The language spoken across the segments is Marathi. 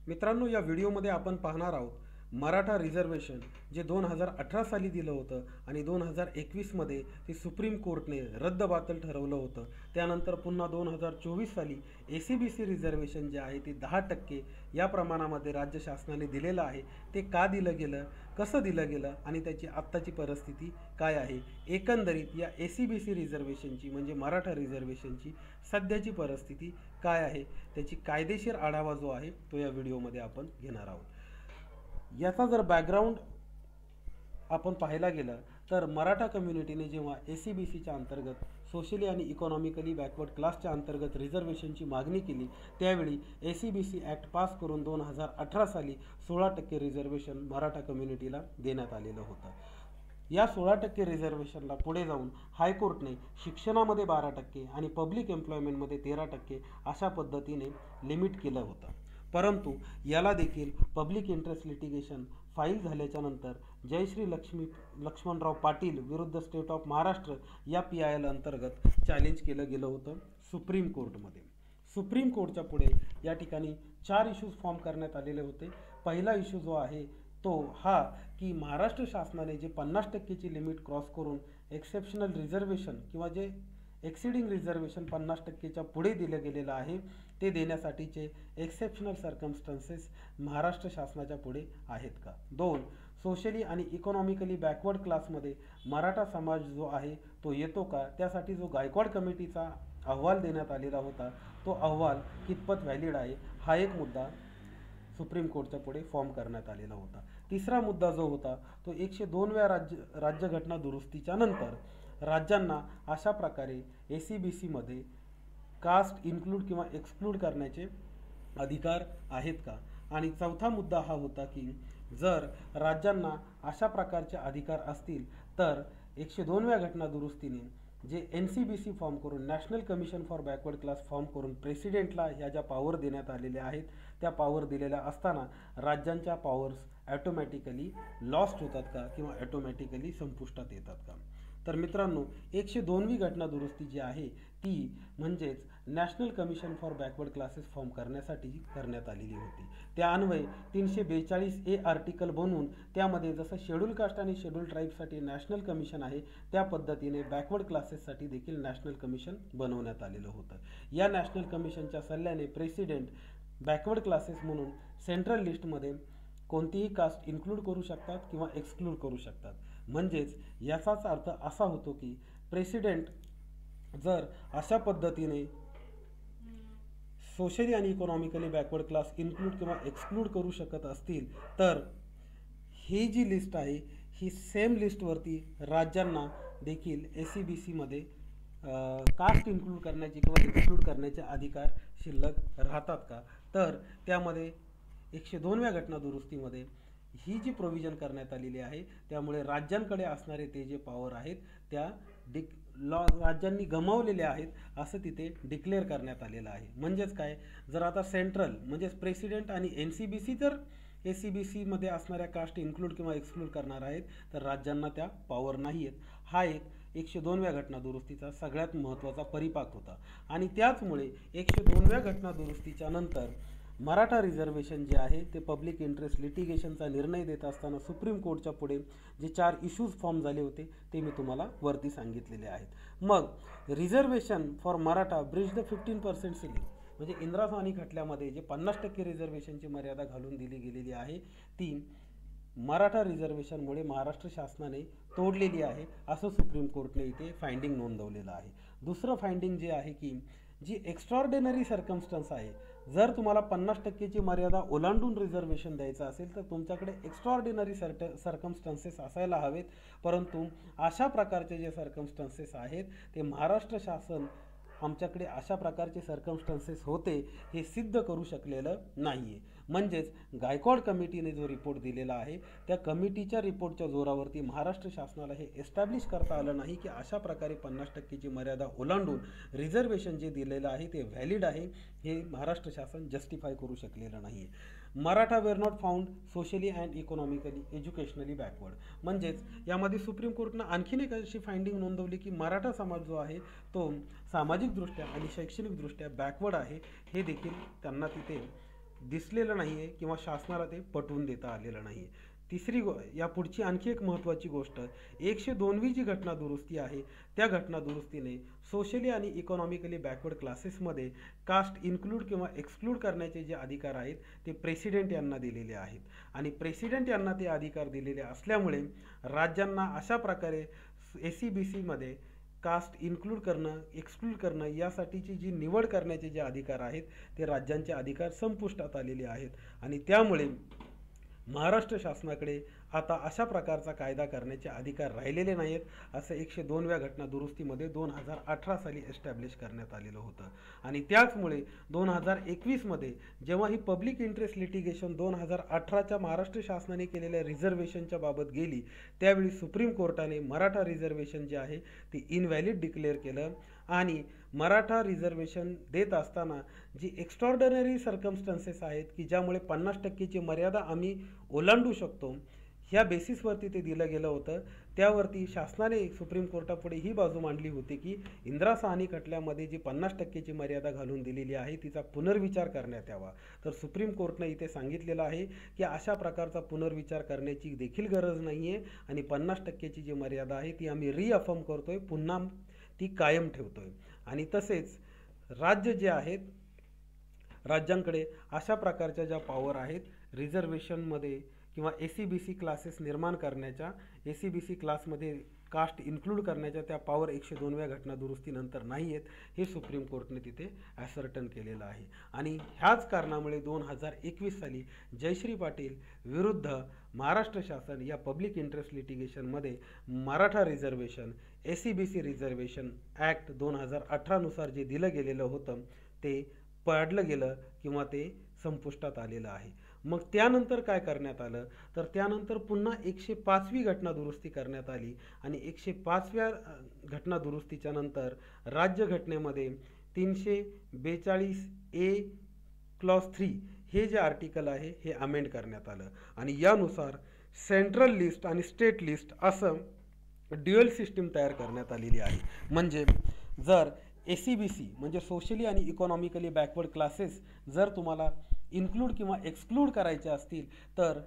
मित्रांनो, या व्हिडिओमध्ये आपण पाहणार आहोत मराठा रिझर्वेशन जे 2018 साली दिलं होतं आणि 2021मध्ये ते सुप्रीम कोर्टने रद्दबातल ठरवलं होतं. त्यानंतर पुन्हा 2024 साली ACBC रिझर्वेशन जे आहे ते 10% या प्रमाणामध्ये राज्य शासनाने दिलेलं आहे. ते का दिलं गेलं, कसं दिलं गेलं आणि त्याची आत्ताची परिस्थिती काय आहे, एकंदरीत या ACBC रिझर्वेशनची म्हणजे मराठा रिझर्वेशनची सध्याची परिस्थिती काय आहे, त्याची कायदेशीर आढावा जो आहे तो या व्हिडिओमध्ये आपण घेणार आहोत. याचा जर बॅकग्राऊंड आपण पाहायला गेलं तर मराठा कम्युनिटीने जेव्हा ACBCच्या अंतर्गत सोशली आणि इकॉनॉमिकली बॅकवर्ड क्लासच्या अंतर्गत रिझर्वेशनची मागणी केली, त्यावेळी ACBC ॲक्ट पास करून 2018 साली 16% रिझर्वेशन मराठा कम्युनिटीला देण्यात आलेलं होतं. या 16% रिझर्वेशनला पुढे जाऊन हायकोर्टने शिक्षणामध्ये 12% आणि पब्लिक एम्प्लॉयमेंटमध्ये 13% अशा पद्धतीने लिमिट केलं होतं. परंतु याला देखील पब्लिक इंटरेस्ट लिटिगेशन फाईल झाल्याच्या नंतर जयश्री लक्ष्मणराव पाटील विरुद्ध स्टेट ऑफ महाराष्ट्र या PIL अंतर्गत चॅलेंज केलं गेलं होतं सुप्रीम कोर्टमध्ये. सुप्रीम कोर्टच्या पुढे या ठिकाणी 4 इश्यूज फॉर्म करण्यात आलेले होते. पहिला इश्यू जो आहे तो हा की महाराष्ट्र शासनाने जे 50%ची लिमिट क्रॉस करून एक्सेप्शनल रिझर्वेशन किंवा जे एक्सिडिंग रिझर्वेशन 50%च्या पुढे दिलं गेलेलं आहे ते देण्यासाठीचे एक्सेप्शनल सर्कमस्टन्सेस महाराष्ट्र शासनाच्या पुढे आहेत का. 2, सोशली आणि इकॉनॉमिकली बॅकवर्ड क्लासमध्ये मराठा समाज जो आहे तो येतो का, त्यासाठी जो गायकवाड कमिटीचा अहवाल देण्यात आलेला होता तो अहवाल कितपत व्हॅलिड आहे, हा एक मुद्दा सुप्रीम कोर्टच्या पुढे फॉर्म करण्यात आलेला होता. तिसरा मुद्दा जो होता तो 102व्या राज्यघटना दुरुस्तीच्या नंतर राज्यांना अशा प्रकारे ACBCमध्ये कास्ट इन्क्लूड किंवा एक्सक्लूड करण्याचे अधिकार आहेत का. आणि चौथा मुद्दा हा होता की जर राज्यांना अशा प्रकारचे अधिकार असतील तर 102व्या घटना दुरुस्तीने जे NCBC फॉर्म करून national commission for backward class form करून प्रेसिडेंटला ह्या ज्या पॉवर देण्यात आलेल्या आहेत त्या पॉवर दिलेल्या असताना राज्यांच्या पॉवर्स ॲटोमॅटिकली लॉस्ट होतात का किंवा ॲटोमॅटिकली संपुष्टात येतात का. तर मित्रांनो, 102वी घटना दुरुस्ती जी आहे ती म्हणजेच national commission for backward classes form करण्यासाठी करण्यात आलेली होती. त्या अन्वये 342A आर्टिकल बनवून त्यामध्ये जसं शेड्यूल कास्ट आणि शेड्यूल ट्राईबसाठी नॅशनल कमिशन आहे त्या पद्धतीने बॅकवर्ड क्लासेससाठी देखील नॅशनल कमिशन बनवण्यात आलेलं होतं. या नॅशनल कमिशनच्या सल्ल्याने प्रेसिडेंट बॅकवर्ड क्लासेस म्हणून सेंट्रल लिस्टमध्ये कोणतीही कास्ट इन्क्लूड करू शकतात किंवा एक्सक्लूड करू शकतात. म्हणजेच याचाच अर्थ असा होतो की प्रेसिडेंट जर अशा पद्धतीने सोशली आणि इकॉनॉमिकली बॅकवर्ड क्लास इन्क्लूड किंवा एक्सक्लूड करू शकत असतील तर ही जी लिस्ट आहे ही सेम लिस्टवरती राज्यांना देखील ACBCमध्ये कास्ट इन्क्लूड करण्याचे किंवा एक्सक्लूड करण्याचे अधिकार शिल्लक राहतात का. तर त्यामध्ये 102व्या घटना दुरुस्तीमध्ये ही जी प्रोव्हिजन करण्यात आलेली आहे त्यामुळे राज्यांकडे असणारे ते जे पॉवर आहेत त्या राज्यांनी गमावलेले आहेत असं तिथे डिक्लेअर करण्यात आलेलं आहे. म्हणजेच काय, जर आता सेंट्रल म्हणजेच प्रेसिडेंट आणि NCBC जर ACBCमध्ये असणाऱ्या कास्ट इन्क्लूड किंवा एक्सक्लूड करणार आहेत तर राज्यांना त्या पॉवर नाही आहेत. हा एक 102व्या घटना दुरुस्तीचा सगळ्यात महत्त्वाचा परिपाक होता. आणि त्याचमुळे 102व्या घटना दुरुस्तीच्या नंतर मराठा रिझर्वेशन जे आहे ते पब्लिक इंटरेस्ट लिटिगेशनचा निर्णय देत असताना सुप्रीम कोर्टच्या पुढे जे 4 इश्यूज फॉर्म झाले होते ते मी तुम्हाला वरती सांगितलेले आहेत. मग reservation for Maratha bridge the 15% ceiling म्हणजे इंदिरा साहनी खटल्यामध्ये जे 50% रिझर्वेशनची मर्यादा घालून दिली गेलेली आहे ती मराठा रिझर्वेशनमुळे महाराष्ट्र शासनाने तोडलेली आहे असं सुप्रीम कोर्टने इथे फाइंडिंग नोंदवलेलं आहे. दुसरं फाइंडिंग जे आहे की जी एक्स्ट्रॉर्डिनरी सर्कमस्टन्स आहे, जर तुम्हाला 50%ची मर्यादा ओलांडून रिझर्वेशन द्यायचं असेल तर तुमच्याकडे एक्स्ट्रॉर्डिनरी सर्कमस्टन्सेस असायला हवेत. परंतु अशा प्रकारचे जे सर्कमस्टन्सेस आहेत ते महाराष्ट्र शासन आमच्याकडे अशा प्रकारचे सर्कमस्टन्सेस होते हे सिद्ध करू शकलेलं नाही आहे. म्हणजेच गायकवाड कमिटीने जो रिपोर्ट दिलेला आहे त्या कमिटीच्या रिपोर्टच्या जोरावरती महाराष्ट्र शासनाला हे एस्टॅब्लिश करता आलं नाही की अशा प्रकारे 50%ची मर्यादा ओलांडून रिझर्वेशन जे दिलेलं आहे ते व्हॅलिड आहे हे महाराष्ट्र शासन जस्टिफाय करू शकलेलं नाही आहे. Maratha were not found socially and economically educationally backward म्हणजेच यामध्ये सुप्रीम कोर्टनं आणखीन एक अशी फाइंडिंग नोंदवली की मराठा समाज जो आहे तो सामाजिकदृष्ट्या आणि शैक्षणिकदृष्ट्या बॅकवर्ड आहे हे देखील त्यांना तिथे दिसलेलं नाही आहे किंवा शासनाला ते पटवून देता आलेलं नाही आहे. या पुढची आणखी एक महत्त्वाची गोष्ट, 102वी जी घटना दुरुस्ती आहे त्या घटना दुरुस्तीने सोशली आणि इकॉनॉमिकली बॅकवर्ड क्लासेसमध्ये कास्ट इन्क्लूड किंवा एक्सक्लूड करण्याचे जे अधिकार आहेत ते प्रेसिडेंट यांना दिलेले आहेत. आणि प्रेसिडेंट यांना ते अधिकार दिलेले असल्यामुळे राज्यांना अशा प्रकारे ACBCमध्ये कास्ट इन्क्लूड करणं, एक्सक्लूड करणं यासाठीची जी निवड करण्याचे जे अधिकार आहेत ते राज्यांचे अधिकार संपुष्टात आलेले आहेत. आणि त्यामुळे महाराष्ट्र शासनाकडे आता अशा प्रकारचा कायदा करण्याचे अधिकार राहिलेले नाहीत, असं 102व्या घटना दुरुस्तीमध्ये 2018 साली एस्टॅब्लिश करण्यात आलेलं होतं. आणि त्याचमुळे 2021मध्ये जेव्हा ही पब्लिक इंटरेस्ट लिटिगेशन 2018च्या महाराष्ट्र शासनाने केलेल्या रिझर्वेशनच्या बाबत गेली, त्यावेळी सुप्रीम कोर्टाने मराठा रिझर्वेशन जे आहे ते इनव्हॅलिड डिक्लेअर केलं. आणि मराठा रिझर्वेशन देत असताना जी एक्स्ट्रॉर्डनरी सर्कमस्टन्सेस आहेत की ज्यामुळे 50%ची मर्यादा आम्ही ओलांडू शकतो, ह्या बेसिसवरती ते दिलं गेलं होतं. त्यावरती शासनाने सुप्रीम कोर्टापुढे ही बाजू मांडली होती की इंदिरा साहनी खटल्यामध्ये जी 50%ची मर्यादा घालून दिलेली आहे तिचा पुनर्विचार करण्यात यावा. तर सुप्रीम कोर्टनं इथे सांगितलेलं आहे की अशा प्रकारचा पुनर्विचार करण्याची देखील गरज नाही आहे आणि 50%ची जी मर्यादा आहे ती आम्ही रिअफर्म करतोय, पुन्हा ती कायम ठेवतोय. आणि तसेच राज्य जे आहेत, राज्यांकडे अशा प्रकारच्या ज्या पॉवर आहेत रिझर्वेशनमध्ये किंवा ACBC क्लासेस निर्माण करण्याच्या, ACBC क्लासमध्ये कास्ट इन्क्लूड करण्याच्या त्या पॉवर 102व्या घटना दुरुस्तीनंतर नाही आहेत, हे सुप्रीम कोर्टने तिथे ॲसर्टन केलेलं आहे. आणि ह्याच कारणामुळे 2021 साली जयश्री पाटील विरुद्ध महाराष्ट्र शासन या पब्लिक इंटरेस्ट लिटिगेशनमध्ये Maratha reservation ACBC reservation act 2018नुसार जे दिलं गेलेलं होतं ते पाडलं गेलं किंवा ते संपुष्टात आलेलं आहे. मग त्यानंतर काय करण्यात आलं, तर त्यानंतर पुन्हा 105वी घटना दुरुस्ती करण्यात आली. आणि 105व्या घटना दुरुस्तीच्या नंतर राज्यघटनेमध्ये 342A क्लॉज 3 हे जे आर्टिकल आहे हे अमेंड करण्यात आलं. आणि यानुसार सेंट्रल लिस्ट आणि स्टेट लिस्ट असं ड्युअल सिस्टीम तयार करण्यात आलेली आहे. म्हणजे जर ACBC म्हणजे सोशली आणि इकॉनॉमिकली बॅकवर्ड क्लासेस जर तुम्हाला इन्क्लूड किंवा एक्सक्लूड करायचे असतील तर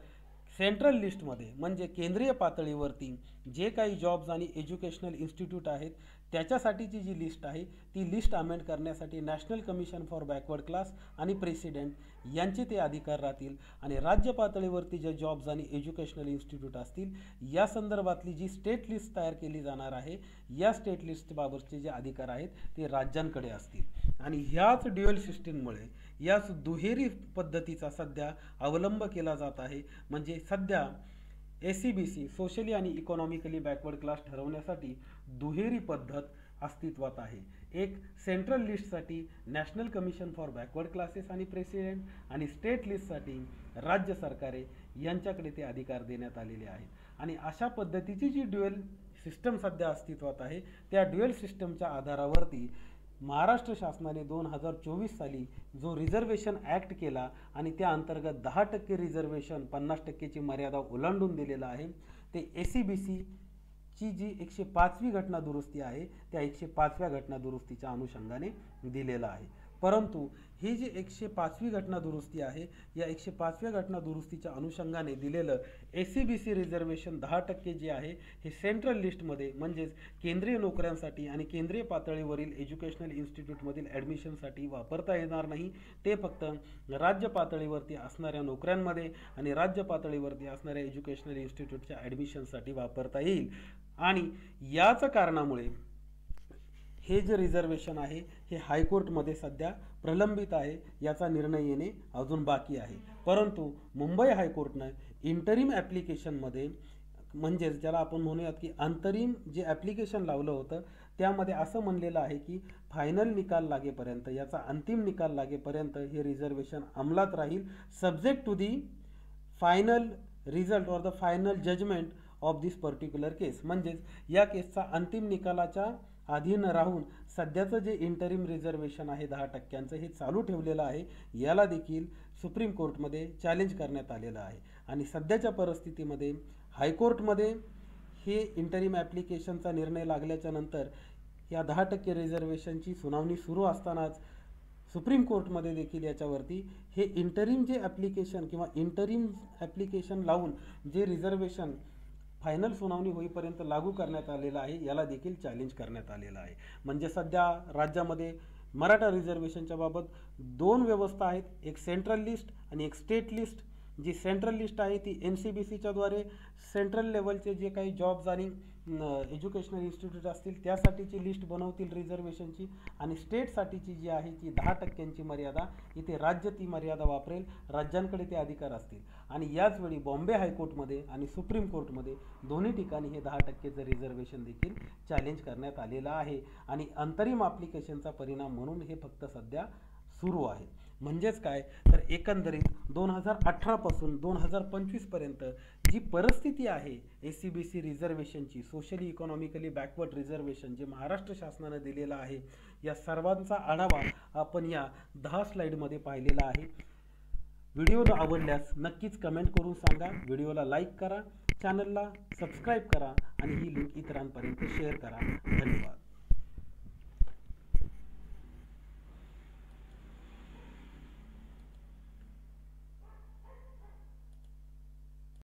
सेंट्रल लिस्टमध्ये म्हणजे केंद्रीय पातळीवरती जे काही जॉब्स आणि एज्युकेशनल इन्स्टिट्यूट आहेत त्याच्यासाठीची जी लिस्ट आहे ती लिस्ट अमेंड करण्यासाठी national commission for backward class आणि प्रेसिडेंट यांचे ते अधिकार राहतील. आणि राज्य पातळीवरती जे जॉब्स आणि एज्युकेशनल इन्स्टिट्यूट असतील या संदर्भातली जी स्टेट लिस्ट तयार केली जाणार आहे या स्टेट लिस्टबाबतचे जे अधिकार आहेत ते राज्यांकडे असतील. आणि ह्याच ड्युअल सिस्टीममुळे याच दुहेरी पद्धतीचा सध्या अवलंब केला जात आहे. म्हणजे सध्या ACBC सोशली आणि इकॉनॉमिकली बॅकवर्ड क्लास ठरवण्यासाठी दुहेरी पद्धत अस्तित्वात आहे. एक सेंट्रल लिस्टसाठी national commission for backward classes आणि प्रेसिडेंट आणि स्टेट लिस्टसाठी राज्य सरकारे यांच्याकडे ते अधिकार देण्यात आलेले आहेत. आणि अशा पद्धतीची जी ड्युअल सिस्टम सध्या अस्तित्वात आहे त्या ड्युअल सिस्टमच्या आधारावरती महाराष्ट्र शासनाने 2024 साली जो रिझर्वेशन ॲक्ट केला आणि त्या अंतर्गत 10% रिझर्वेशन 50%ची मर्यादा ओलांडून दिलेलं आहे ते ACBCची जी 105वी घटना दुरुस्ती आहे त्या 105व्या घटना दुरुस्तीच्या अनुषंगाने दिलेलं आहे. परंतु ही जी 105वी घटना दुरुस्ती आहे या 105व्या घटना दुरुस्तीच्या अनुषंगाने दिलेलं ACBC रिझर्वेशन 10% जे आहे हे सेंट्रल लिस्टमध्ये म्हणजेच केंद्रीय नोकऱ्यांसाठी आणि केंद्रीय पातळीवरील एज्युकेशनल इन्स्टिट्यूटमधील ॲडमिशनसाठी वापरता येणार नाही. ते फक्त राज्य पातळीवरती असणाऱ्या नोकऱ्यांमध्ये आणि राज्य पातळीवरती असणाऱ्या एज्युकेशनल इन्स्टिट्यूटच्या ॲडमिशनसाठी वापरता येईल. आणि याच कारणामुळे हे जे रिझर्वेशन आहे हे हायकोर्टमध्ये सध्या प्रलंबित आहे. याचा निर्णय येणे अजून बाकी आहे. परंतु मुंबई हायकोर्टनं इंटरिम ॲप्लिकेशनमध्ये म्हणजेच ज्याला आपण म्हणूयात की अंतरिम जे ॲप्लिकेशन लावलं होतं त्यामध्ये असं म्हणलेलं आहे की फायनल निकाल लागेपर्यंत, याचा अंतिम निकाल लागेपर्यंत हे रिझर्वेशन अंमलात राहील, subject to the final result or the final judgment of this particular case. म्हणजेच या केसचा अंतिम निकालाच्या अधीन राहून सध्याचं जे इंटरिम रिझर्वेशन आहे 10% हे चालू ठेवलेलं आहे. याला देखील सुप्रीम कोर्टमध्ये चॅलेंज करण्यात आलेलं आहे. आणि सध्याच्या परिस्थितीमध्ये हायकोर्टमध्ये हे इंटरिम ॲप्लिकेशनचा निर्णय लागल्याच्या नंतर या 10% रिझर्वेशनची सुनावणी सुरू असतानाच सुप्रीम कोर्टमध्ये देखील याच्यावरती हे इंटरिम जे ॲप्लिकेशन किंवा इंटरिम ॲप्लिकेशन लावून जे रिझर्वेशन फायनल सुनावणी होईपर्यंत लागू करण्यात आलेलं आहे, याला देखील चॅलेंज करण्यात आलेलं आहे. म्हणजे सध्या राज्यामध्ये मराठा रिझर्वेशनच्या बाबत दोन व्यवस्था आहेत, एक सेंट्रल लिस्ट आणि एक स्टेट लिस्ट. जी सेंट्रल लिस्ट आहे ती NCBCच्या द्वारे सेंट्रल लेवलचे जे काही जॉब्स आणि एज्युकेशनल इन्स्टिट्यूट असतील त्यासाठीची लिस्ट बनवतील रिझर्वेशनची, आणि स्टेटसाठीची जी आहे ती 10% मर्यादा, इथे राज्य ती मर्यादा वापरेल, राज्यांकडे ते अधिकार असतील. आणि याचवेळी बॉम्बे हायकोर्टमध्ये आणि सुप्रीम कोर्टमध्ये दोन्ही ठिकाणी हे 10%चं रिझर्वेशन देखील चॅलेंज करण्यात आलेलं आहे. आणि अंतरिम ॲप्लिकेशनचा परिणाम म्हणून हे फक्त सध्या सुरू आहे. म्हणजेच काय तर एकंदरीत 2018 पासून 2025 पर्यंत जी परिस्थिती आहे SCBC रिझर्वेशनची, सोशली इकॉनॉमिकली बॅकवर्ड रिझर्वेशन जे महाराष्ट्र शासनानं दिलेलं आहे, या सर्वांचा आढावा आपण या 10 स्लाईडमध्ये पाहिलेला आहे. व्हिडिओ आवडल्यास नक्कीच कमेंट करून सांगा, व्हिडिओला लाईक करा, चॅनलला सबस्क्राईब करा आणि ही लिंक इतरांपर्यंत शेअर करा. धन्यवाद.